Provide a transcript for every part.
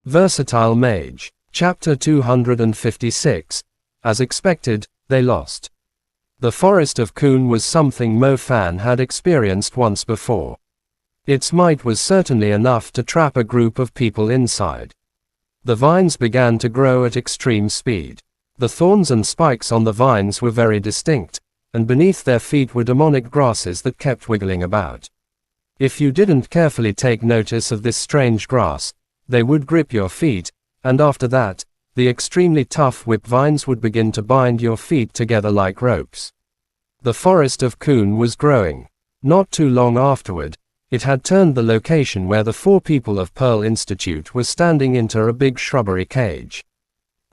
Versatile Mage. Chapter 256. As expected, they lost. The Forest of Kun was something Mo Fan had experienced once before. Its might was certainly enough to trap a group of people inside. The vines began to grow at extreme speed. The thorns and spikes on the vines were very distinct, and beneath their feet were demonic grasses that kept wiggling about. If you didn't carefully take notice of this strange grass, they would grip your feet, and after that, the extremely tough whip vines would begin to bind your feet together like ropes. The Forest of Kun was growing. Not too long afterward, it had turned the location where the 4 people of Pearl Institute were standing into a big shrubbery cage.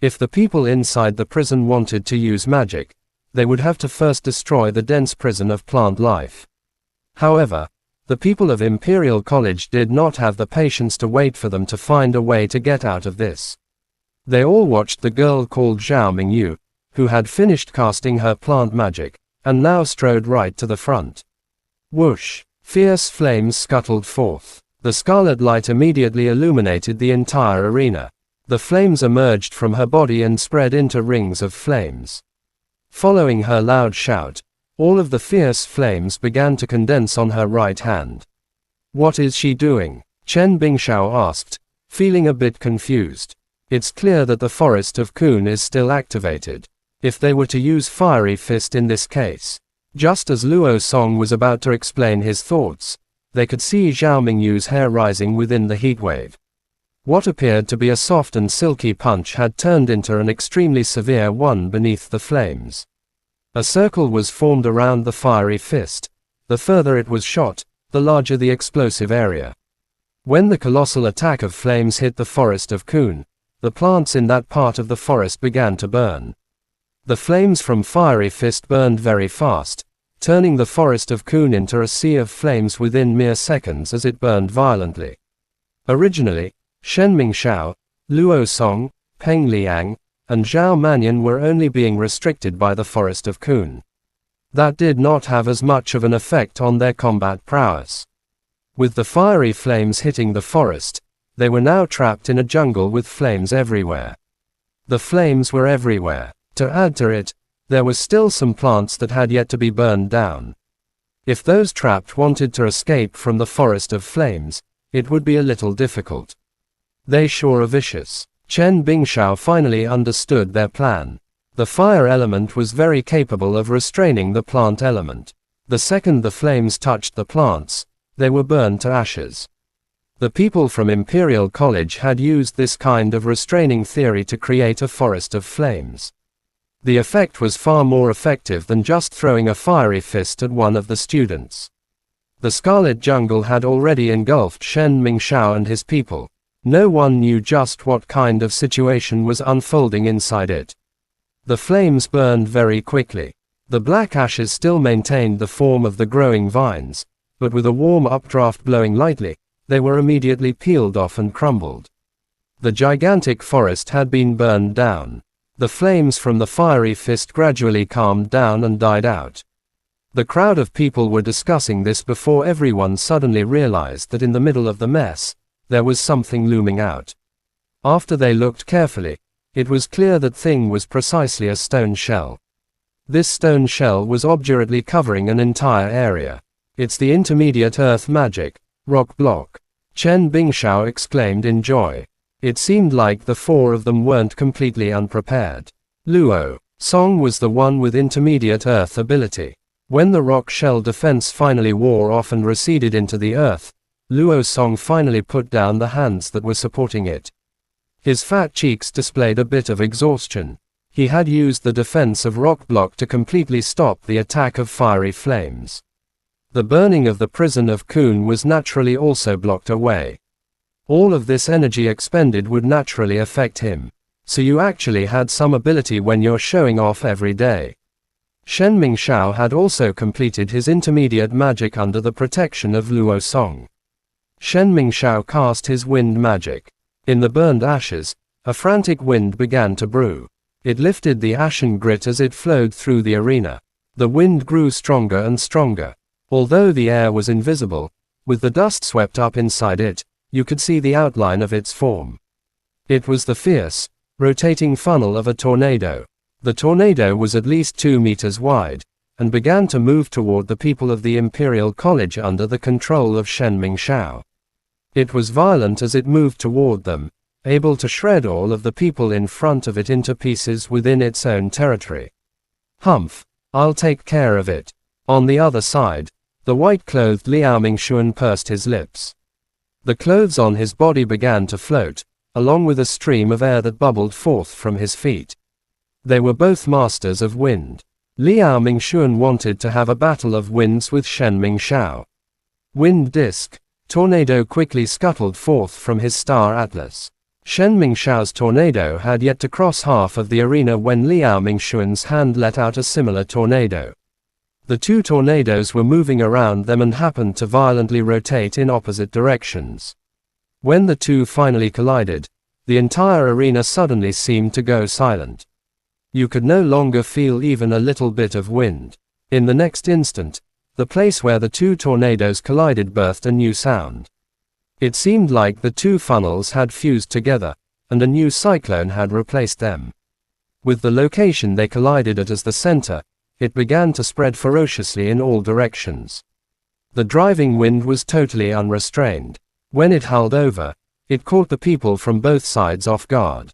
If the people inside the prison wanted to use magic, they would have to first destroy the dense prison of plant life. However, the people of Imperial College did not have the patience to wait for them to find a way to get out of this. They all watched the girl called Zhao Mingyu, who had finished casting her plant magic, and now strode right to the front. Whoosh! Fierce flames scuttled forth. The scarlet light immediately illuminated the entire arena. The flames emerged from her body and spread into rings of flames. Following her loud shout, all of the fierce flames began to condense on her right hand. "What is she doing?" Chen Bingxiao asked, feeling a bit confused. It's clear that the Forest of Kun is still activated. If they were to use Fiery Fist in this case. Just as Luo Song was about to explain his thoughts, they could see Zhao Mingyu's hair rising within the heatwave. What appeared to be a soft and silky punch had turned into an extremely severe one beneath the flames. A circle was formed around the fiery fist. The further it was shot, the larger the explosive area. When the colossal attack of flames hit the Forest of Kun, the plants in that part of the forest began to burn. The flames from Fiery Fist burned very fast, turning the Forest of Kun into a sea of flames within mere seconds as it burned violently. Originally, Shen Mingxiao, Luo Song, Peng Liang, and Zhao Manyan were only being restricted by the Forest of Kun. That did not have as much of an effect on their combat prowess. With the fiery flames hitting the forest, they were now trapped in a jungle with flames everywhere. The flames were everywhere. To add to it, there was still some plants that had yet to be burned down. If those trapped wanted to escape from the Forest of Flames, it would be a little difficult. They sure are vicious. Chen Bingxiao finally understood their plan. The fire element was very capable of restraining the plant element. The second the flames touched the plants, they were burned to ashes. The people from Imperial College had used this kind of restraining theory to create a forest of flames. The effect was far more effective than just throwing a fiery fist at one of the students. The Scarlet Jungle had already engulfed Shen Mingxiao and his people. No one knew just what kind of situation was unfolding inside it. The flames burned very quickly. The black ashes still maintained the form of the growing vines, but with a warm updraft blowing lightly, they were immediately peeled off and crumbled. The gigantic forest had been burned down. The flames from the fiery fist gradually calmed down and died out. The crowd of people were discussing this before everyone suddenly realized that in the middle of the mess, there was something looming out. After they looked carefully, it was clear that thing was precisely a stone shell. This stone shell was obdurately covering an entire area. "It's the intermediate earth magic, rock block," Chen Bingxiao exclaimed in joy. It seemed like the 4 of them weren't completely unprepared. Luo Song was the one with intermediate earth ability. When the rock shell defense finally wore off and receded into the earth, Luo Song finally put down the hands that were supporting it. His fat cheeks displayed a bit of exhaustion. He had used the defense of rock block to completely stop the attack of fiery flames. The burning of the prison of Kun was naturally also blocked away. All of this energy expended would naturally affect him. So you actually had some ability when you're showing off every day. Shen Mingxiao had also completed his intermediate magic under the protection of Luo Song. Shen Mingxiao cast his wind magic. In the burned ashes, a frantic wind began to brew. It lifted the ashen grit as it flowed through the arena. The wind grew stronger and stronger. Although the air was invisible, with the dust swept up inside it, you could see the outline of its form. It was the fierce, rotating funnel of a tornado. The tornado was at least 2 meters wide, and began to move toward the people of the Imperial College under the control of Shen Mingxiao. It was violent as it moved toward them, able to shred all of the people in front of it into pieces within its own territory. Humph, I'll take care of it. On the other side, the white-clothed Liao Mingxuan pursed his lips. The clothes on his body began to float, along with a stream of air that bubbled forth from his feet. They were both masters of wind. Liao Mingxuan wanted to have a battle of winds with Shen Mingxiao. Wind disk, tornado quickly scuttled forth from his star atlas. Shen Mingxiao's tornado had yet to cross half of the arena when Liao Mingxuan's hand let out a similar tornado. The two tornadoes were moving around them and happened to violently rotate in opposite directions. When the two finally collided, the entire arena suddenly seemed to go silent. You could no longer feel even a little bit of wind. In the next instant, the place where the two tornadoes collided birthed a new sound. It seemed like the two funnels had fused together, and a new cyclone had replaced them. With the location they collided at as the center, it began to spread ferociously in all directions. The driving wind was totally unrestrained. When it howled over, it caught the people from both sides off guard.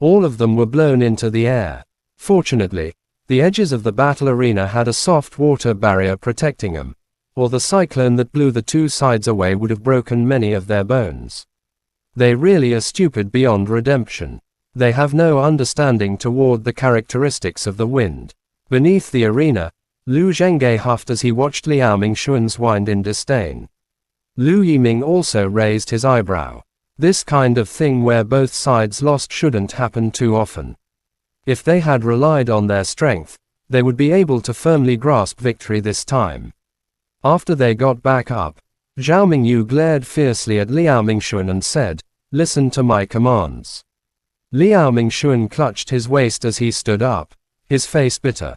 All of them were blown into the air. Fortunately, the edges of the battle arena had a soft water barrier protecting them, or the cyclone that blew the two sides away would have broken many of their bones. They really are stupid beyond redemption. They have no understanding toward the characteristics of the wind. Beneath the arena, Lu Zhengge huffed as he watched Liao Mingxuan's wind in disdain. Lu Yiming also raised his eyebrow. This kind of thing where both sides lost shouldn't happen too often. If they had relied on their strength, they would be able to firmly grasp victory this time. After they got back up, Zhao Mingyu glared fiercely at Liao Mingxuan and said, "Listen to my commands." Liao Mingxuan clutched his waist as he stood up, his face bitter.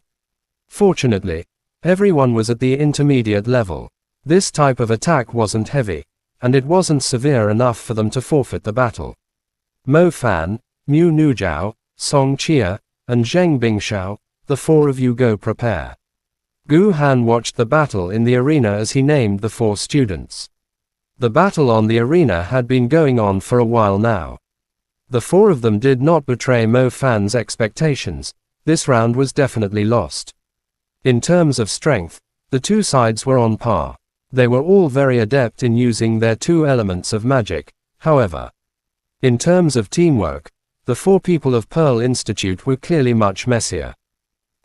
Fortunately, everyone was at the intermediate level. This type of attack wasn't heavy, and it wasn't severe enough for them to forfeit the battle. Mo Fan, Mu Nujiao, Song Chia, and Zheng Bingxiao, the four of you go prepare. Gu Han watched the battle in the arena as he named the four students. The battle on the arena had been going on for a while now. The four of them did not betray Mo Fan's expectations. This round was definitely lost. In terms of strength, the two sides were on par. They were all very adept in using their two elements of magic, however. In terms of teamwork, the four people of Pearl Institute were clearly much messier.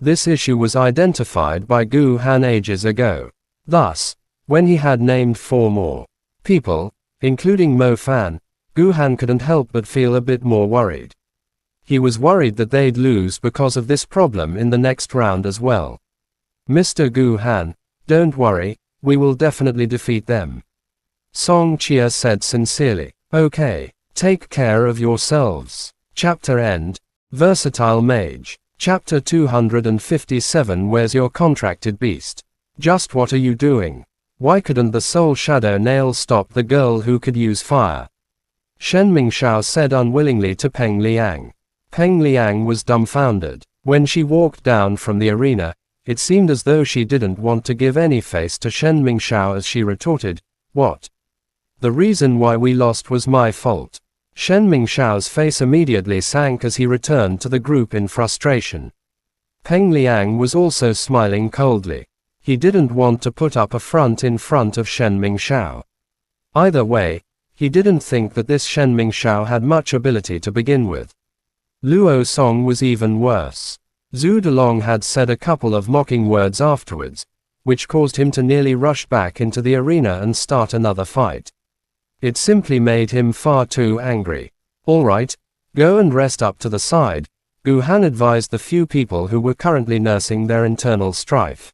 This issue was identified by Gu Han ages ago. Thus, when he had named four more people, including Mo Fan, Gu Han couldn't help but feel a bit more worried. He was worried that they'd lose because of this problem in the next round as well. Mr. Gu Han, don't worry, we will definitely defeat them. Song Chia said sincerely. Okay, take care of yourselves. Chapter End. Versatile Mage. Chapter 257. Where's your contracted beast? Just what are you doing? Why couldn't the Soul Shadow Nail stop the girl who could use fire? Shen Mingxiao said unwillingly to Peng Liang. Peng Liang was dumbfounded. When she walked down from the arena, it seemed as though she didn't want to give any face to Shen Mingxiao as she retorted, "What? The reason why we lost was my fault." Shen Mingxiao's face immediately sank as he returned to the group in frustration. Peng Liang was also smiling coldly. He didn't want to put up a front in front of Shen Mingxiao. Either way, he didn't think that this Shen Mingxiao had much ability to begin with. Luo Song was even worse. Zhu Delong had said a couple of mocking words afterwards, which caused him to nearly rush back into the arena and start another fight. It simply made him far too angry. "Alright, go and rest up to the side," Gu Han advised the few people who were currently nursing their internal strife.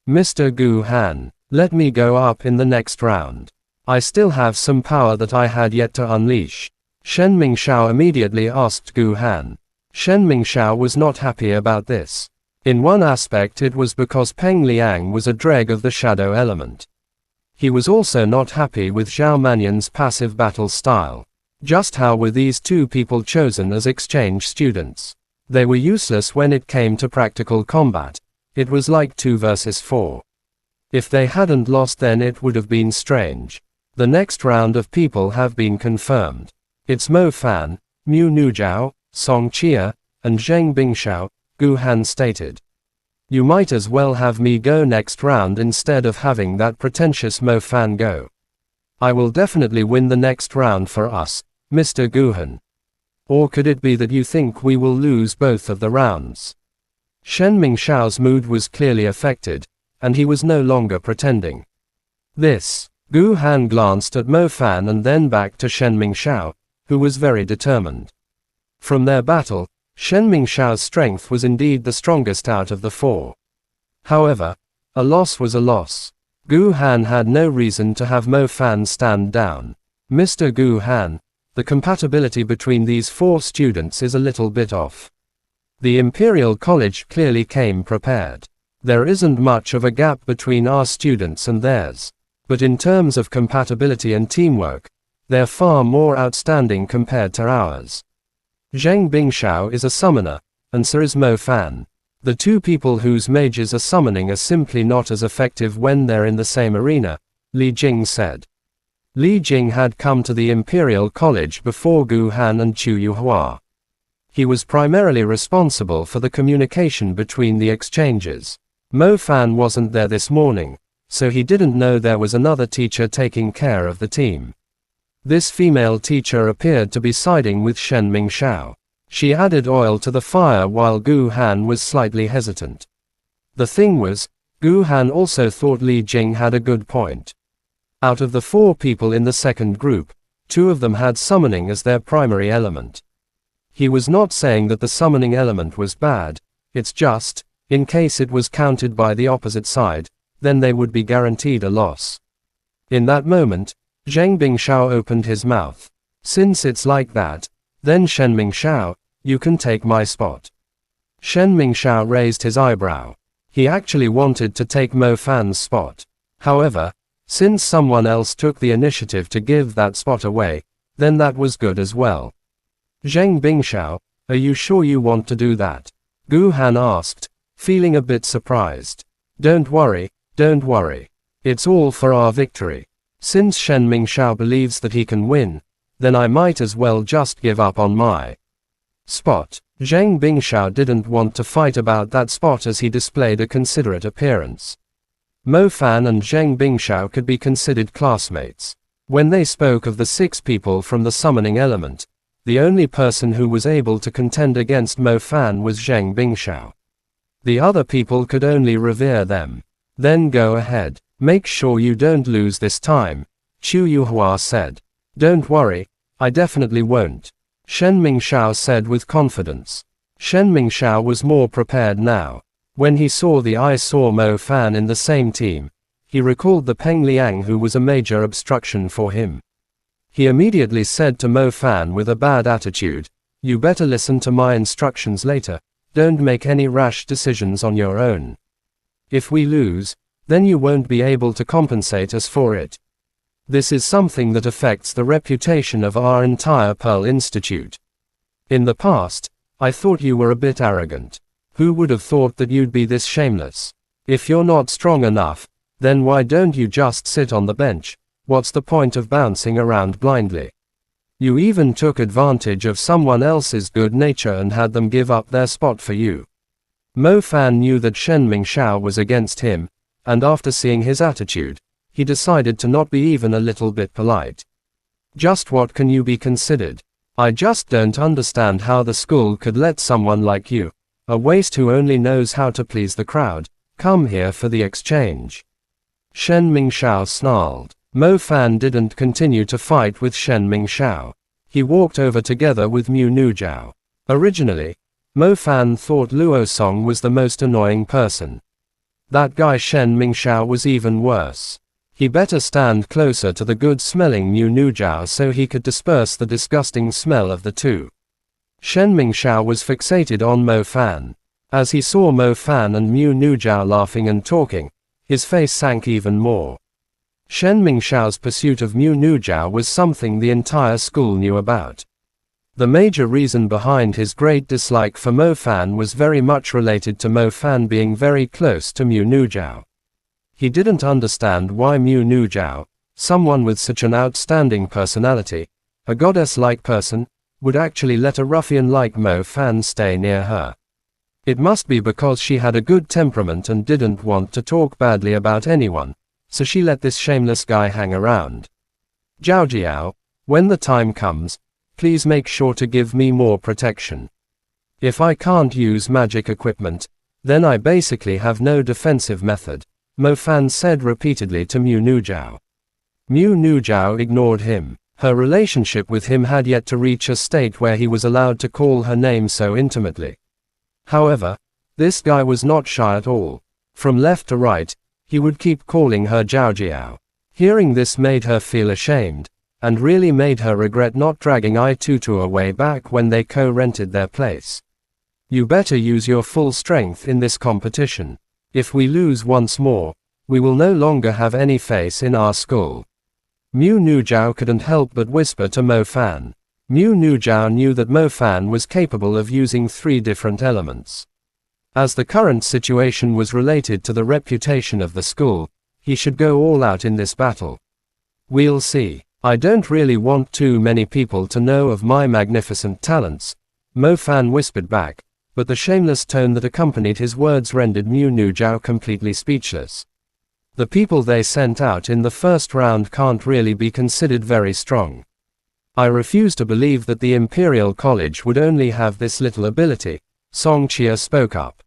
"Mr. Gu Han, let me go up in the next round. I still have some power that I had yet to unleash." Shen Mingxiao immediately asked Gu Han. Shen Mingxiao was not happy about this. In one aspect it was because Peng Liang was a dreg of the shadow element. He was also not happy with Zhao Manyan's passive battle style. Just how were these two people chosen as exchange students? They were useless when it came to practical combat. It was like 2 versus 4. If they hadn't lost, then it would have been strange. The next round of people have been confirmed. It's Mo Fan, Mu Nujiao, Song Chia, and Zheng Bingxiao, Gu Han stated. You might as well have me go next round instead of having that pretentious Mo Fan go. I will definitely win the next round for us, Mr. Guhan. Or could it be that you think we will lose both of the rounds? Shen Mingxiao's mood was clearly affected, and he was no longer pretending. This. Gu Han glanced at Mo Fan and then back to Shen Mingxiao, who was very determined. From their battle, Shen Mingxiao's strength was indeed the strongest out of the 4. However, a loss was a loss. Gu Han had no reason to have Mo Fan stand down. Mr. Gu Han, the compatibility between these 4 students is a little bit off. The Imperial College clearly came prepared. There isn't much of a gap between our students and theirs. But in terms of compatibility and teamwork, they're far more outstanding compared to ours. Zheng Bingxiao is a summoner, and so is Mo Fan. The 2 people whose mages are summoning are simply not as effective when they're in the same arena, Li Jing said. Li Jing had come to the Imperial College before Gu Han and Chu Yuhua. He was primarily responsible for the communication between the exchanges. Mo Fan wasn't there this morning, so he didn't know there was another teacher taking care of the team. This female teacher appeared to be siding with Shen Mingxiao. She added oil to the fire while Gu Han was slightly hesitant. The thing was, Gu Han also thought Li Jing had a good point. Out of the 4 people in the second group, 2 of them had summoning as their primary element. He was not saying that the summoning element was bad, it's just, in case it was counted by the opposite side, then they would be guaranteed a loss. In that moment, Zheng Bingxiao opened his mouth. Since it's like that, then Shen Mingxiao, you can take my spot. Shen Mingxiao raised his eyebrow. He actually wanted to take Mo Fan's spot. However, since someone else took the initiative to give that spot away, then that was good as well. Zheng Bingxiao, are you sure you want to do that? Gu Han asked, feeling a bit surprised. Don't worry. It's all for our victory. Since Shen Mingxiao believes that he can win, then I might as well just give up on my spot. Zheng Bingxiao didn't want to fight about that spot as he displayed a considerate appearance. Mo Fan and Zheng Bingxiao could be considered classmates. When they spoke of the 6 people from the summoning element, the only person who was able to contend against Mo Fan was Zheng Bingxiao. The other people could only revere them. Then go ahead. Make sure you don't lose this time, Chu Yuhua said. Don't worry, I definitely won't, Shen Mingxiao said with confidence. Shen Mingxiao was more prepared now. When he saw Mo Fan in the same team, he recalled the Peng Liang who was a major obstruction for him. He immediately said to Mo Fan with a bad attitude, you better listen to my instructions later, don't make any rash decisions on your own. If we lose, then you won't be able to compensate us for it. This is something that affects the reputation of our entire Pearl Institute. In the past, I thought you were a bit arrogant. Who would have thought that you'd be this shameless? If you're not strong enough, then why don't you just sit on the bench? What's the point of bouncing around blindly? You even took advantage of someone else's good nature and had them give up their spot for you. Mo Fan knew that Shen Mingxiao was against him, and after seeing his attitude, he decided to not be even a little bit polite. Just what can you be considered? I just don't understand how the school could let someone like you, a waste who only knows how to please the crowd, come here for the exchange. Shen Mingxiao snarled. Mo Fan didn't continue to fight with Shen Mingxiao. He walked over together with Mu Nujiao. Originally, Mo Fan thought Luo Song was the most annoying person. That guy Shen Mingxiao was even worse. He better stand closer to the good-smelling Mu Nujiao so he could disperse the disgusting smell of the 2. Shen Mingxiao was fixated on Mo Fan. As he saw Mo Fan and Mu Nujiao laughing and talking, his face sank even more. Shen Mingshao's pursuit of Mu Nujiao was something the entire school knew about. The major reason behind his great dislike for Mo Fan was very much related to Mo Fan being very close to Mu Nujiao. He didn't understand why Mu Nujiao, someone with such an outstanding personality, a goddess-like person, would actually let a ruffian like Mo Fan stay near her. It must be because she had a good temperament and didn't want to talk badly about anyone, so she let this shameless guy hang around. Zhao Jiao, when the time comes, please make sure to give me more protection. If I can't use magic equipment, then I basically have no defensive method, Mo Fan said repeatedly to Mu Nujiao. Mu Nujiao ignored him. Her relationship with him had yet to reach a state where he was allowed to call her name so intimately. However, this guy was not shy at all. From left to right, he would keep calling her Zhao Jiao. Hearing this made her feel ashamed, and really made her regret not dragging I-Tutu away back when they co-rented their place. You better use your full strength in this competition. If we lose once more, we will no longer have any face in our school. Mu Nujiao couldn't help but whisper to Mo Fan. Mu Nujiao knew that Mo Fan was capable of using 3 different elements. As the current situation was related to the reputation of the school, he should go all out in this battle. We'll see. I don't really want too many people to know of my magnificent talents, Mo Fan whispered back, but the shameless tone that accompanied his words rendered Mu Nujiao completely speechless. The people they sent out in the first round can't really be considered very strong. I refuse to believe that the Imperial College would only have this little ability, Song Chia spoke up.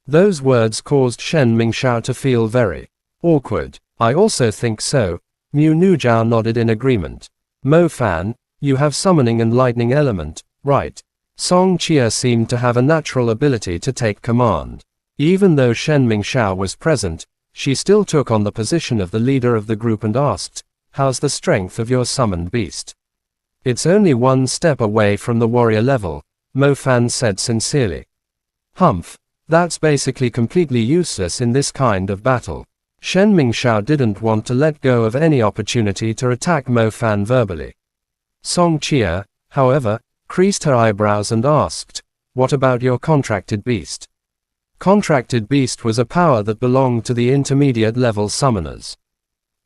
Those words caused Shen Mingshao to feel very awkward. I also think so, Mu Nujiao nodded in agreement. Mo Fan, you have summoning and lightning element, right? Song Chia seemed to have a natural ability to take command. Even though Shen Mingshao was present, she still took on the position of the leader of the group and asked, how's the strength of your summoned beast? It's only 1 step away from the warrior level, Mo Fan said sincerely. Humph, that's basically completely useless in this kind of battle. Shen Mingshao didn't want to let go of any opportunity to attack Mo Fan verbally. Song Chia, however, creased her eyebrows and asked, what about your contracted beast? Contracted beast was a power that belonged to the intermediate level summoners.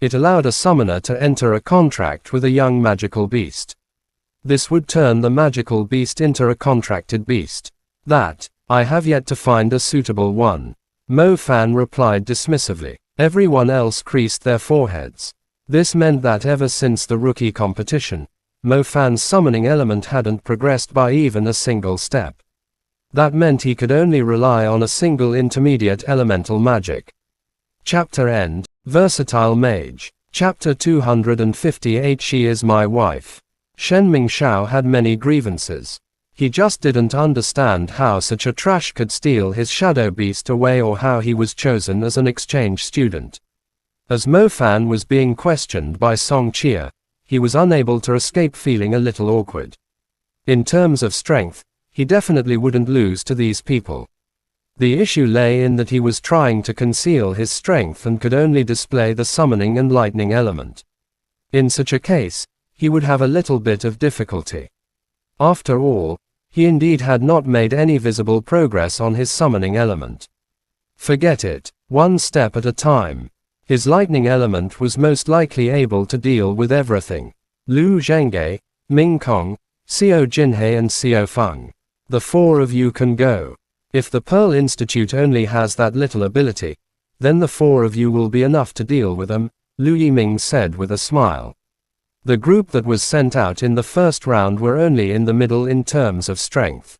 It allowed a summoner to enter a contract with a young magical beast. This would turn the magical beast into a contracted beast. That, I have yet to find a suitable one. Mo Fan replied dismissively. Everyone else creased their foreheads. This meant that ever since the rookie competition, Mo Fan's summoning element hadn't progressed by even a single step. That meant he could only rely on a single intermediate elemental magic. Chapter End. Versatile Mage. Chapter 258 She is my wife. Shen Mingshao had many grievances. He just didn't understand how such a trash could steal his shadow beast away or how he was chosen as an exchange student. As Mo Fan was being questioned by Song Chia, he was unable to escape feeling a little awkward. In terms of strength, he definitely wouldn't lose to these people. The issue lay in that he was trying to conceal his strength and could only display the summoning and lightning element. In such a case, he would have a little bit of difficulty. After all, he indeed had not made any visible progress on his summoning element. Forget it, 1 step at a time. His lightning element was most likely able to deal with everything. Lu Zhengge, Ming Kong, Xiao Jinhei and Xiao Feng. The 4 of you can go. If the Pearl Institute only has that little ability, then the 4 of you will be enough to deal with them, Lu Yiming said with a smile. The group that was sent out in the first round were only in the middle in terms of strength.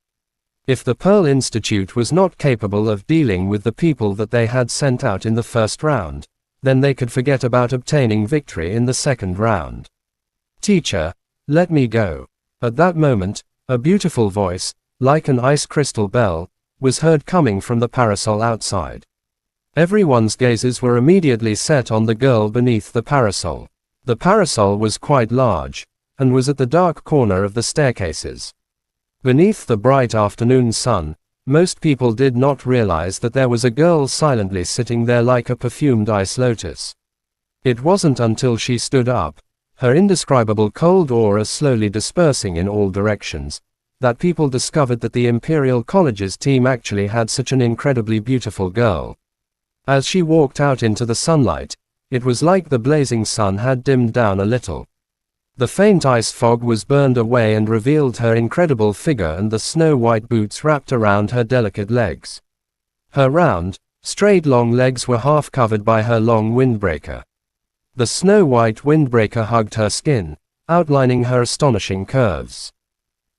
If the Pearl Institute was not capable of dealing with the people that they had sent out in the first round, then they could forget about obtaining victory in the second round. Teacher, let me go. At that moment, a beautiful voice, like an ice crystal bell, was heard coming from the parasol outside. Everyone's gazes were immediately set on the girl beneath the parasol. The parasol was quite large, and was at the dark corner of the staircases. Beneath the bright afternoon sun, most people did not realize that there was a girl silently sitting there like a perfumed ice lotus. It wasn't until she stood up, her indescribable cold aura slowly dispersing in all directions, that people discovered that the Imperial College's team actually had such an incredibly beautiful girl. As she walked out into the sunlight, it was like the blazing sun had dimmed down a little. The faint ice fog was burned away and revealed her incredible figure and the snow-white boots wrapped around her delicate legs. Her round, straight long legs were half covered by her long windbreaker. The snow-white windbreaker hugged her skin, outlining her astonishing curves.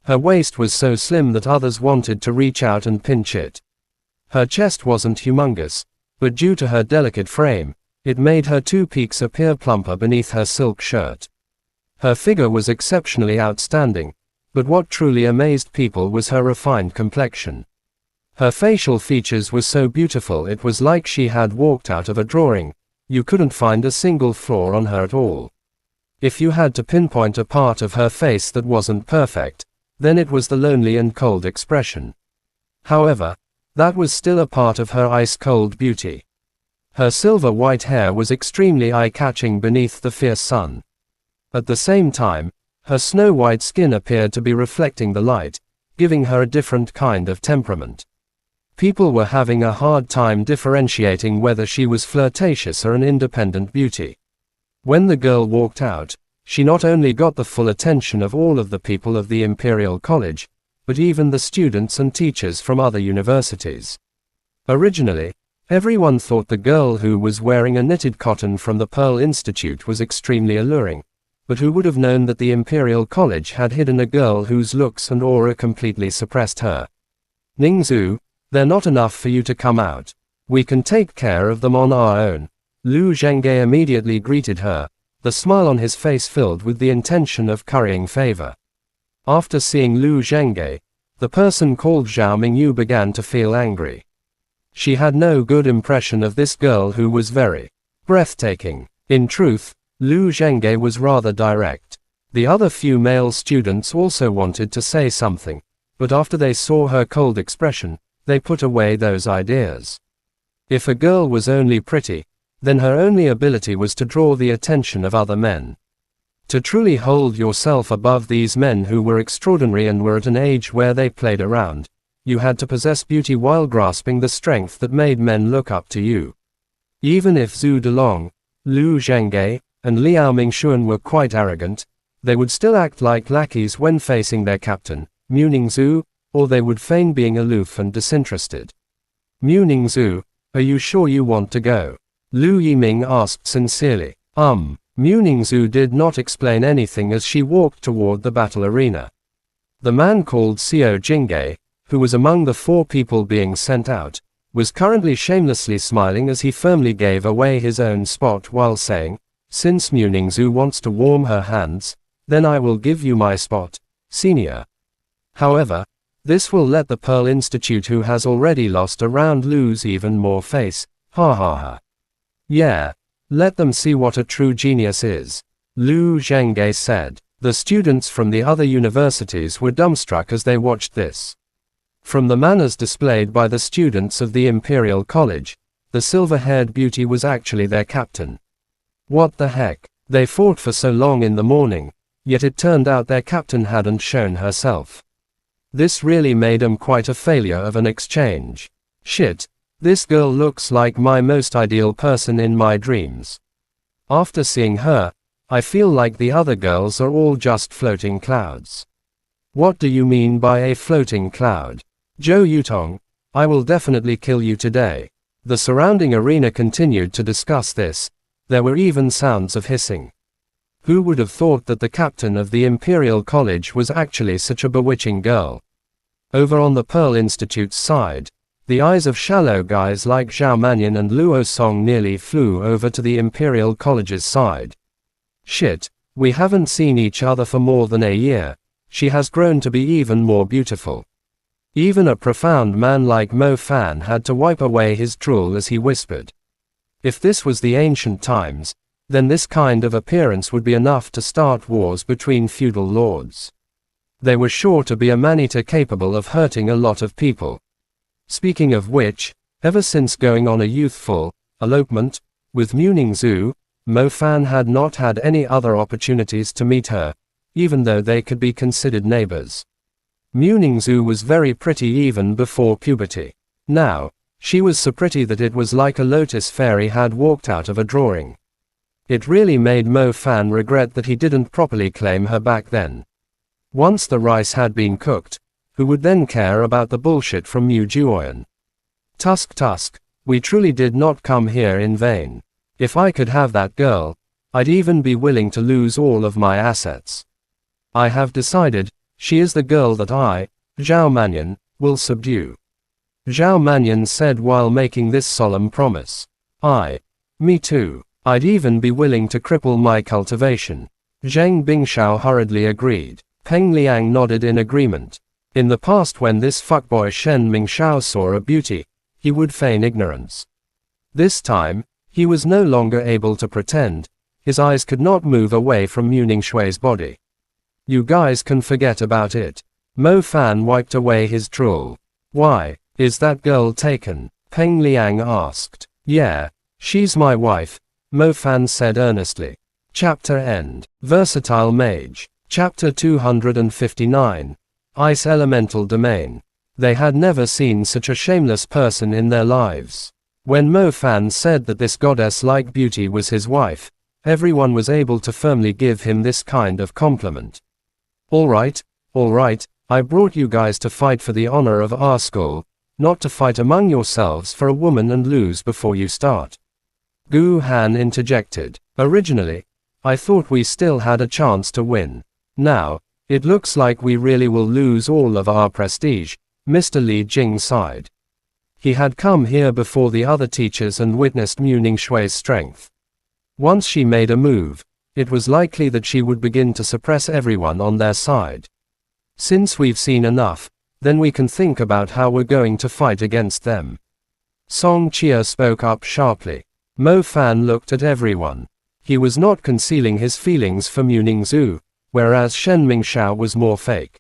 Her waist was so slim that others wanted to reach out and pinch it. Her chest wasn't humongous, but due to her delicate frame, it made her two peaks appear plumper beneath her silk shirt. Her figure was exceptionally outstanding, but what truly amazed people was her refined complexion. Her facial features were so beautiful it was like she had walked out of a drawing. You couldn't find a single flaw on her at all. If you had to pinpoint a part of her face that wasn't perfect, then it was the lonely and cold expression. However, that was still a part of her ice-cold beauty. Her silver-white hair was extremely eye-catching beneath the fierce sun. At the same time, her snow-white skin appeared to be reflecting the light, giving her a different kind of temperament. People were having a hard time differentiating whether she was flirtatious or an independent beauty. When the girl walked out, she not only got the full attention of all of the people of the Imperial College, but even the students and teachers from other universities. Originally, everyone thought the girl who was wearing a knitted cotton from the Pearl Institute was extremely alluring, but who would have known that the Imperial College had hidden a girl whose looks and aura completely suppressed her. Ningzu, they're not enough for you to come out. We can take care of them on our own. Lu Zhenghe immediately greeted her, the smile on his face filled with the intention of currying favor. After seeing Lu Zhenghe, the person called Zhao Mingyu began to feel angry. She had no good impression of this girl who was very breathtaking. In truth, Lu Zhenghe was rather direct. The other few male students also wanted to say something, but after they saw her cold expression, they put away those ideas. If a girl was only pretty, then her only ability was to draw the attention of other men. To truly hold yourself above these men who were extraordinary and were at an age where they played around, you had to possess beauty while grasping the strength that made men look up to you. Even if Zhu Delong, Lu Zhenghe, and Liao Mingxuan were quite arrogant, they would still act like lackeys when facing their captain, Mu Ningzu, or they would feign being aloof and disinterested. Mu Ningzu, are you sure you want to go? Lu Yiming asked sincerely. Mu Ningzu did not explain anything as she walked toward the battle arena. The man called Xiao Jingge, who was among the 4 people being sent out, was currently shamelessly smiling as he firmly gave away his own spot while saying, "Since Mu Ningzu wants to warm her hands, then I will give you my spot, senior." However, this will let the Pearl Institute, who has already lost a round, lose even more face. Ha ha ha. Yeah, let them see what a true genius is, Lu Zhenghe said. The students from the other universities were dumbstruck as they watched this. From the manners displayed by the students of the Imperial College, the silver-haired beauty was actually their captain. What the heck? They fought for so long in the morning, yet it turned out their captain hadn't shown herself. This really made them quite a failure of an exchange. Shit, this girl looks like my most ideal person in my dreams. After seeing her, I feel like the other girls are all just floating clouds. What do you mean by a floating cloud? Zhou Yutong, I will definitely kill you today. The surrounding arena continued to discuss this. There were even sounds of hissing. Who would have thought that the captain of the Imperial College was actually such a bewitching girl? Over on the Pearl Institute's side, the eyes of shallow guys like Zhao Manyan and Luo Song nearly flew over to the Imperial College's side. Shit, we haven't seen each other for more than a year. She has grown to be even more beautiful. Even a profound man like Mo Fan had to wipe away his drool as he whispered. If this was the ancient times, then this kind of appearance would be enough to start wars between feudal lords. They were sure to be a man-eater capable of hurting a lot of people. Speaking of which, ever since going on a youthful elopement with Mu Ningzu, Mo Fan had not had any other opportunities to meet her, even though they could be considered neighbors. Mu Ningzhu was very pretty even before puberty. Now, she was so pretty that it was like a lotus fairy had walked out of a drawing. It really made Mo Fan regret that he didn't properly claim her back then. Once the rice had been cooked, who would then care about the bullshit from Mu Juoyan? Tusk, we truly did not come here in vain. If I could have that girl, I'd even be willing to lose all of my assets. I have decided, she is the girl that I, Zhao Mannion, will subdue. Zhao Mannion said while making this solemn promise. Me too. I'd even be willing to cripple my cultivation. Zheng Bingshao hurriedly agreed. Peng Liang nodded in agreement. In the past when this fuckboy Shen Mingshao saw a beauty, he would feign ignorance. This time, he was no longer able to pretend. His eyes could not move away from Mu Ningxui's body. You guys can forget about it. Mo Fan wiped away his drool. Why, is that girl taken? Peng Liang asked. Yeah, she's my wife, Mo Fan said earnestly. Chapter end. Versatile Mage. Chapter 259. Ice Elemental Domain. They had never seen such a shameless person in their lives. When Mo Fan said that this goddess-like beauty was his wife, everyone was able to firmly give him this kind of compliment. Alright, I brought you guys to fight for the honor of our school, not to fight among yourselves for a woman and lose before you start. Gu Han interjected. Originally, I thought we still had a chance to win. Now, it looks like we really will lose all of our prestige, Mr. Li Jing sighed. He had come here before the other teachers and witnessed Mu Ningxui's strength. Once she made a move, it was likely that she would begin to suppress everyone on their side. Since we've seen enough, then we can think about how we're going to fight against them. Song Chia spoke up sharply. Mo Fan looked at everyone. He was not concealing his feelings for Mu Ningzhu, whereas Shen Mingshao was more fake.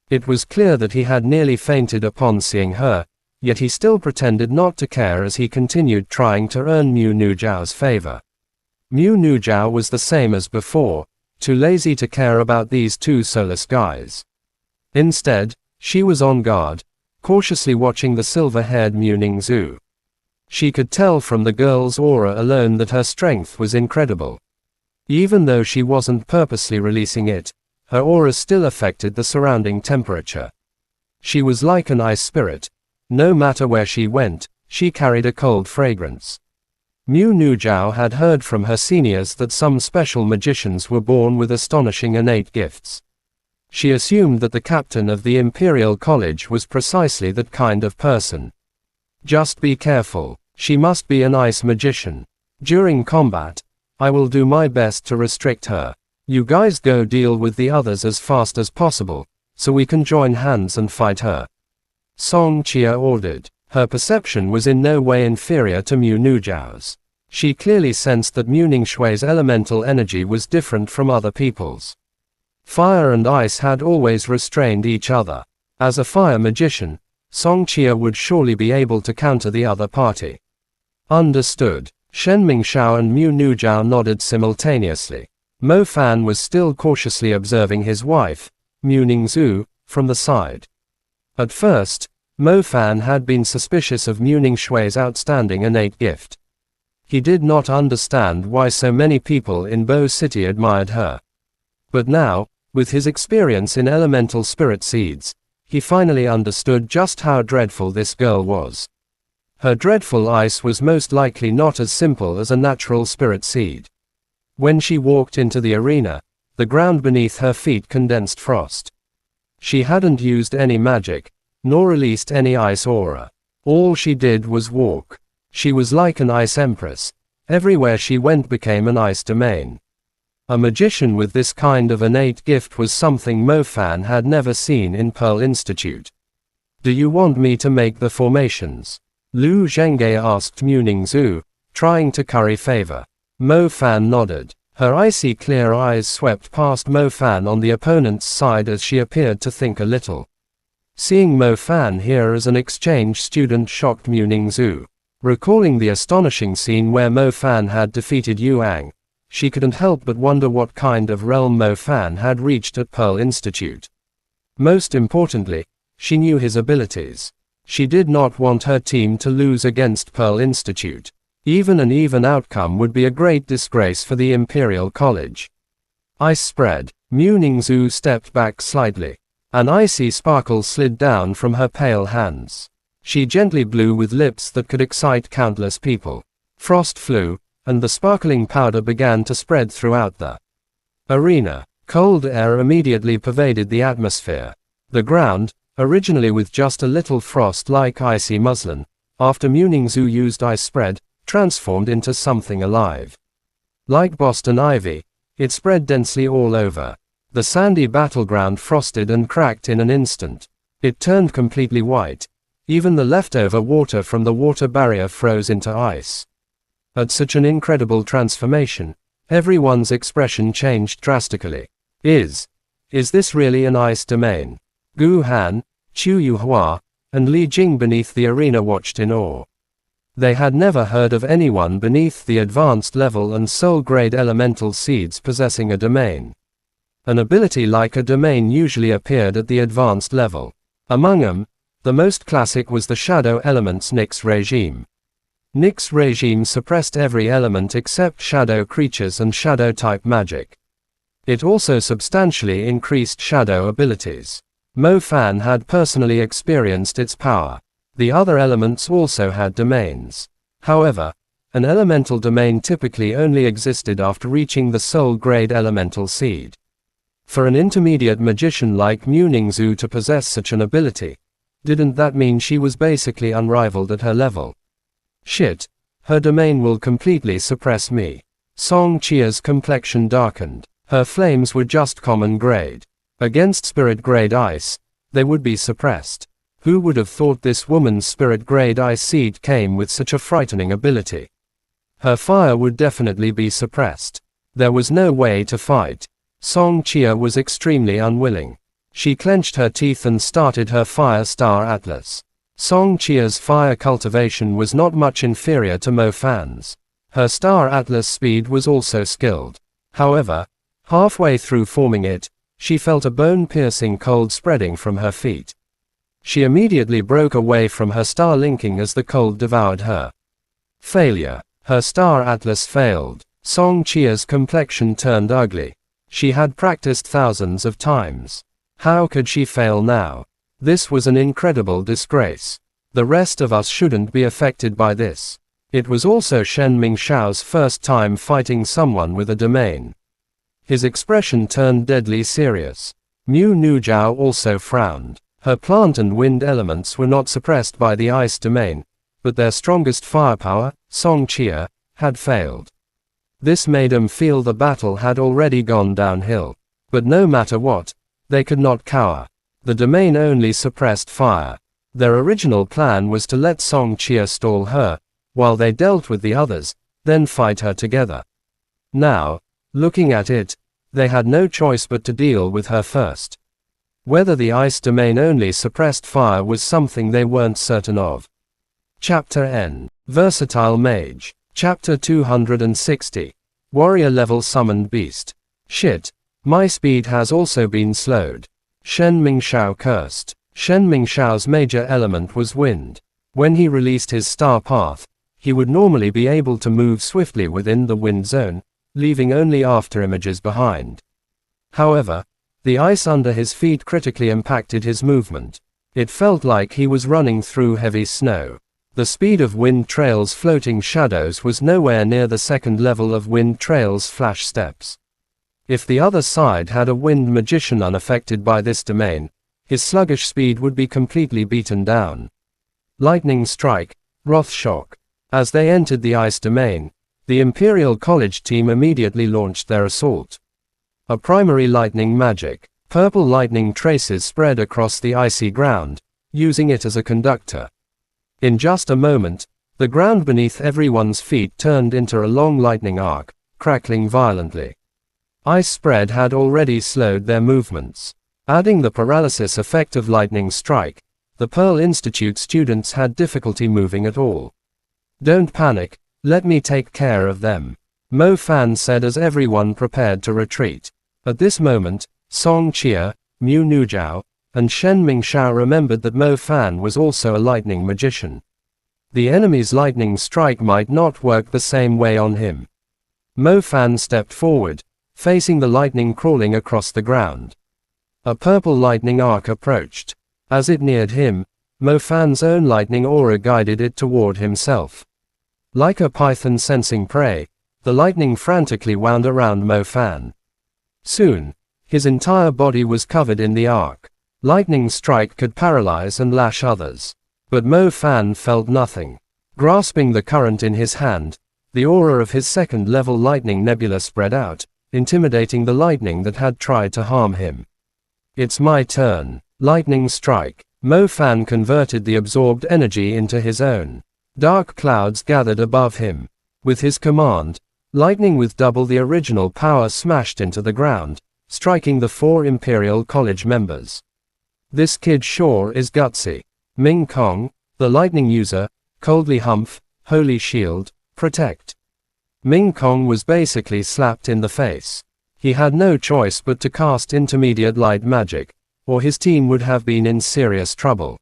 It was clear that he had nearly fainted upon seeing her, yet he still pretended not to care as he continued trying to earn Mu Nujiao's favor. Mu Nujiao was the same as before, too lazy to care about these two soulless guys. Instead, she was on guard, cautiously watching the silver-haired Mu Ningzhu. She could tell from the girl's aura alone that her strength was incredible. Even though she wasn't purposely releasing it, her aura still affected the surrounding temperature. She was like an ice spirit. No matter where she went, she carried a cold fragrance. Mu Nujiao had heard from her seniors that some special magicians were born with astonishing innate gifts. She assumed that the captain of the Imperial College was precisely that kind of person. Just be careful, she must be an ice magician. During combat, I will do my best to restrict her. You guys go deal with the others as fast as possible, so we can join hands and fight her. Song Chia ordered. Her perception was in no way inferior to Mu Nujiao's. She clearly sensed that Mu Ningxui's elemental energy was different from other people's. Fire and ice had always restrained each other. As a fire magician, Song Chia would surely be able to counter the other party. Understood. Shen Mingshao and Mu Nujiao nodded simultaneously. Mo Fan was still cautiously observing his wife, Mu Ningzhu, from the side. At first, Mo Fan had been suspicious of Mu Ningxui's outstanding innate gift. He did not understand why so many people in Bo City admired her. But now, with his experience in elemental spirit seeds, he finally understood just how dreadful this girl was. Her dreadful ice was most likely not as simple as a natural spirit seed. When she walked into the arena, the ground beneath her feet condensed frost. She hadn't used any magic, nor released any ice aura. All she did was walk. She was like an ice empress. Everywhere she went became an ice domain. A magician with this kind of innate gift was something Mo Fan had never seen in Pearl Institute. Do you want me to make the formations? Lu Zhengge asked Mu Ningzhu, trying to curry favor. Mo Fan nodded. Her icy clear eyes swept past Mo Fan on the opponent's side as she appeared to think a little. Seeing Mo Fan here as an exchange student shocked Mu Ningzhu. Recalling the astonishing scene where Mo Fan had defeated Yuang, she couldn't help but wonder what kind of realm Mo Fan had reached at Pearl Institute. Most importantly, she knew his abilities. She did not want her team to lose against Pearl Institute. Even an even outcome would be a great disgrace for the Imperial College. Ice spread. Mu Ningzhu stepped back slightly. An icy sparkle slid down from her pale hands. She gently blew with lips that could excite countless people. Frost flew, and the sparkling powder began to spread throughout the arena. Cold air immediately pervaded the atmosphere. The ground, originally with just a little frost like icy muslin, after Mu Ningzhu used ice spread, transformed into something alive. Like Boston ivy, it spread densely all over. The sandy battleground frosted and cracked in an instant. It turned completely white. Even the leftover water from the water barrier froze into ice. At such an incredible transformation, everyone's expression changed drastically. Is this really an ice domain? Gu Han, Chu Yuhua, and Li Jing beneath the arena watched in awe. They had never heard of anyone beneath the advanced level and soul-grade elemental seeds possessing a domain. An ability like a domain usually appeared at the advanced level. Among them, the most classic was the Shadow Element's Nyx regime. Nyx regime suppressed every element except shadow creatures and shadow-type magic. It also substantially increased shadow abilities. Mo Fan had personally experienced its power. The other elements also had domains. However, an elemental domain typically only existed after reaching the soul-grade elemental seed. For an intermediate magician like Mu Ningzhu to possess such an ability, didn't that mean she was basically unrivaled at her level? Shit, her domain will completely suppress me. Song Chia's complexion darkened. Her flames were just common grade. Against spirit grade ice, they would be suppressed. Who would have thought this woman's spirit grade ice seed came with such a frightening ability? Her fire would definitely be suppressed. There was no way to fight. Song Chia was extremely unwilling. She clenched her teeth and started her Fire Star Atlas. Song Chia's fire cultivation was not much inferior to Mo Fan's. Her Star Atlas speed was also skilled. However, halfway through forming it, she felt a bone-piercing cold spreading from her feet. She immediately broke away from her star linking as the cold devoured her. Failure. Her Star Atlas failed. Song Chia's complexion turned ugly. She had practiced thousands of times. How could she fail now? This was an incredible disgrace. The rest of us shouldn't be affected by this. It was also Shen Mingshao's first time fighting someone with a domain. His expression turned deadly serious. Mu Nujiao also frowned. Her plant and wind elements were not suppressed by the ice domain, but their strongest firepower, Song Chia, had failed. This made them feel the battle had already gone downhill. But no matter what, they could not cower. The domain only suppressed fire. Their original plan was to let Song Chia stall her, while they dealt with the others, then fight her together. Now, looking at it, they had no choice but to deal with her first. Whether the ice domain only suppressed fire was something they weren't certain of. Chapter N. Versatile Mage. Chapter 260. Warrior level summoned beast. Shit. My speed has also been slowed. Shen Mingshao cursed. Shen Mingshao's major element was wind. When he released his star path, he would normally be able to move swiftly within the wind zone, leaving only after images behind. However, the ice under his feet critically impacted his movement. It felt like he was running through heavy snow. The speed of Wind Trail's floating shadows was nowhere near the second level of Wind Trail's flash steps. If the other side had a wind magician unaffected by this domain, his sluggish speed would be completely beaten down. Lightning Strike, Wrath Shock. As they entered the ice domain, the Imperial College team immediately launched their assault. A primary lightning magic. Purple lightning traces spread across the icy ground, using it as a conductor. In just a moment, the ground beneath everyone's feet turned into a long lightning arc, crackling violently. Ice spread had already slowed their movements. Adding the paralysis effect of lightning strike, the Pearl Institute students had difficulty moving at all. Don't panic, let me take care of them. Mo Fan said as everyone prepared to retreat. At this moment, Song Chia, Mu Nujiao, and Shen Mingxiao remembered that Mo Fan was also a lightning magician. The enemy's lightning strike might not work the same way on him. Mo Fan stepped forward, facing the lightning crawling across the ground. A purple lightning arc approached. As it neared him, Mo Fan's own lightning aura guided it toward himself. Like a python sensing prey, the lightning frantically wound around Mo Fan. Soon, his entire body was covered in the arc. Lightning strike could paralyze and lash others. But Mo Fan felt nothing. Grasping the current in his hand, the aura of his second-level lightning nebula spread out, intimidating the lightning that had tried to harm him. It's my turn. Lightning strike. Mo Fan converted the absorbed energy into his own. Dark clouds gathered above him. With his command, lightning with double the original power smashed into the ground, striking the 4 Imperial College members. This kid sure is gutsy. Ming Kong, the lightning user, coldly humph, holy shield, protect. Ming Kong was basically slapped in the face. He had no choice but to cast intermediate light magic, or his team would have been in serious trouble.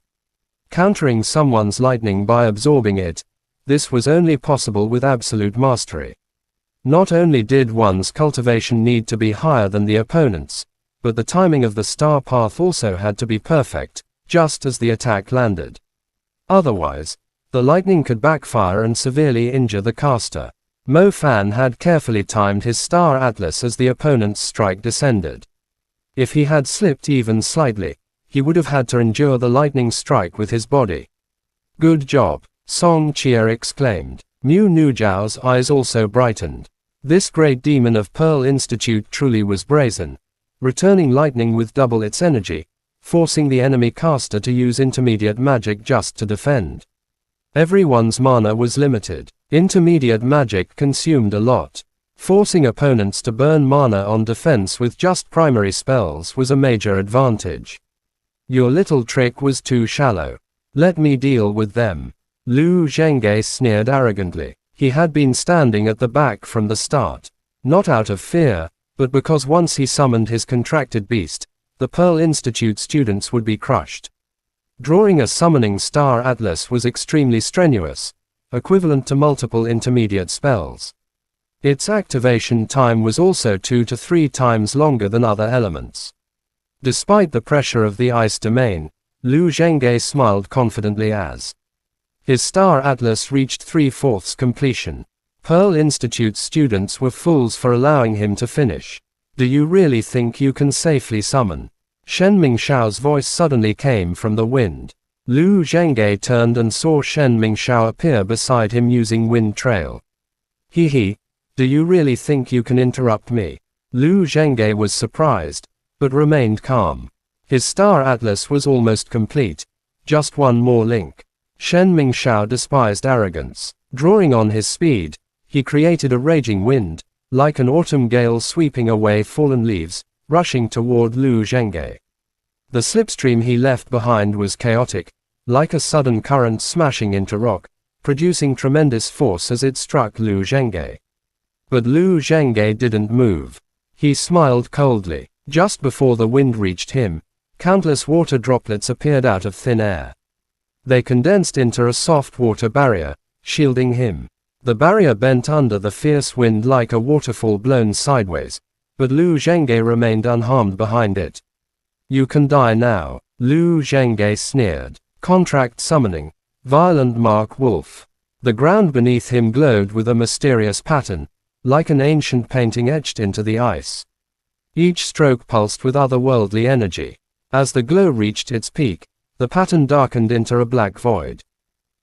Countering someone's lightning by absorbing it, this was only possible with absolute mastery. Not only did one's cultivation need to be higher than the opponent's, but the timing of the star path also had to be perfect, just as the attack landed. Otherwise, the lightning could backfire and severely injure the caster. Mo Fan had carefully timed his star atlas as the opponent's strike descended. If he had slipped even slightly, he would have had to endure the lightning strike with his body. Good job, Song Chia exclaimed. Mu Nujiao's eyes also brightened. This great demon of Pearl Institute truly was brazen, returning lightning with double its energy, forcing the enemy caster to use intermediate magic just to defend. Everyone's mana was limited. Intermediate magic consumed a lot. Forcing opponents to burn mana on defense with just primary spells was a major advantage. Your little trick was too shallow. Let me deal with them. Lu Zhenghe sneered arrogantly. He had been standing at the back from the start. Not out of fear, but because once he summoned his contracted beast, the Pearl Institute students would be crushed. Drawing a summoning star atlas was extremely strenuous, equivalent to multiple intermediate spells. Its activation time was also 2 to 3 times longer than other elements. Despite the pressure of the ice domain, Lu Zhenghe smiled confidently as his star atlas reached 3/4 completion. Pearl Institute students were fools for allowing him to finish. Do you really think you can safely summon? Shen Mingxiao's voice suddenly came from the wind. Lu Zhenghe turned and saw Shen Mingxiao appear beside him using Wind Trail. He, do you really think you can interrupt me? Lu Zhenghe was surprised, but remained calm. His star atlas was almost complete. Just one more link. Shen Mingxiao despised arrogance. Drawing on his speed, he created a raging wind, like an autumn gale sweeping away fallen leaves, rushing toward Lu Zhenghe. The slipstream he left behind was chaotic, like a sudden current smashing into rock, producing tremendous force as it struck Lu Zhenghe. But Lu Zhenghe didn't move. He smiled coldly. Just before the wind reached him, countless water droplets appeared out of thin air. They condensed into a soft water barrier, shielding him. The barrier bent under the fierce wind like a waterfall blown sideways, but Lu Zhenghe remained unharmed behind it. You can die now, Lu Zhenghe sneered. Contract summoning. Violent Mark Wolf. The ground beneath him glowed with a mysterious pattern, like an ancient painting etched into the ice. Each stroke pulsed with otherworldly energy. As the glow reached its peak, the pattern darkened into a black void.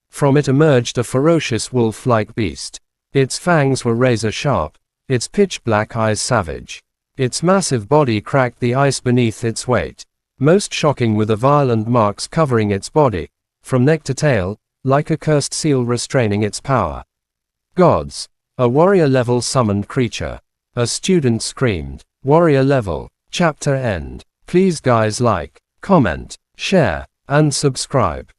From it emerged a ferocious wolf-like beast. Its fangs were razor-sharp, its pitch-black eyes savage. Its massive body cracked the ice beneath its weight. Most shocking were the violent marks covering its body, from neck to tail, like a cursed seal restraining its power. Gods! A warrior-level summoned creature. A student screamed. Warrior level. Chapter end. Please guys like, comment, share, and subscribe.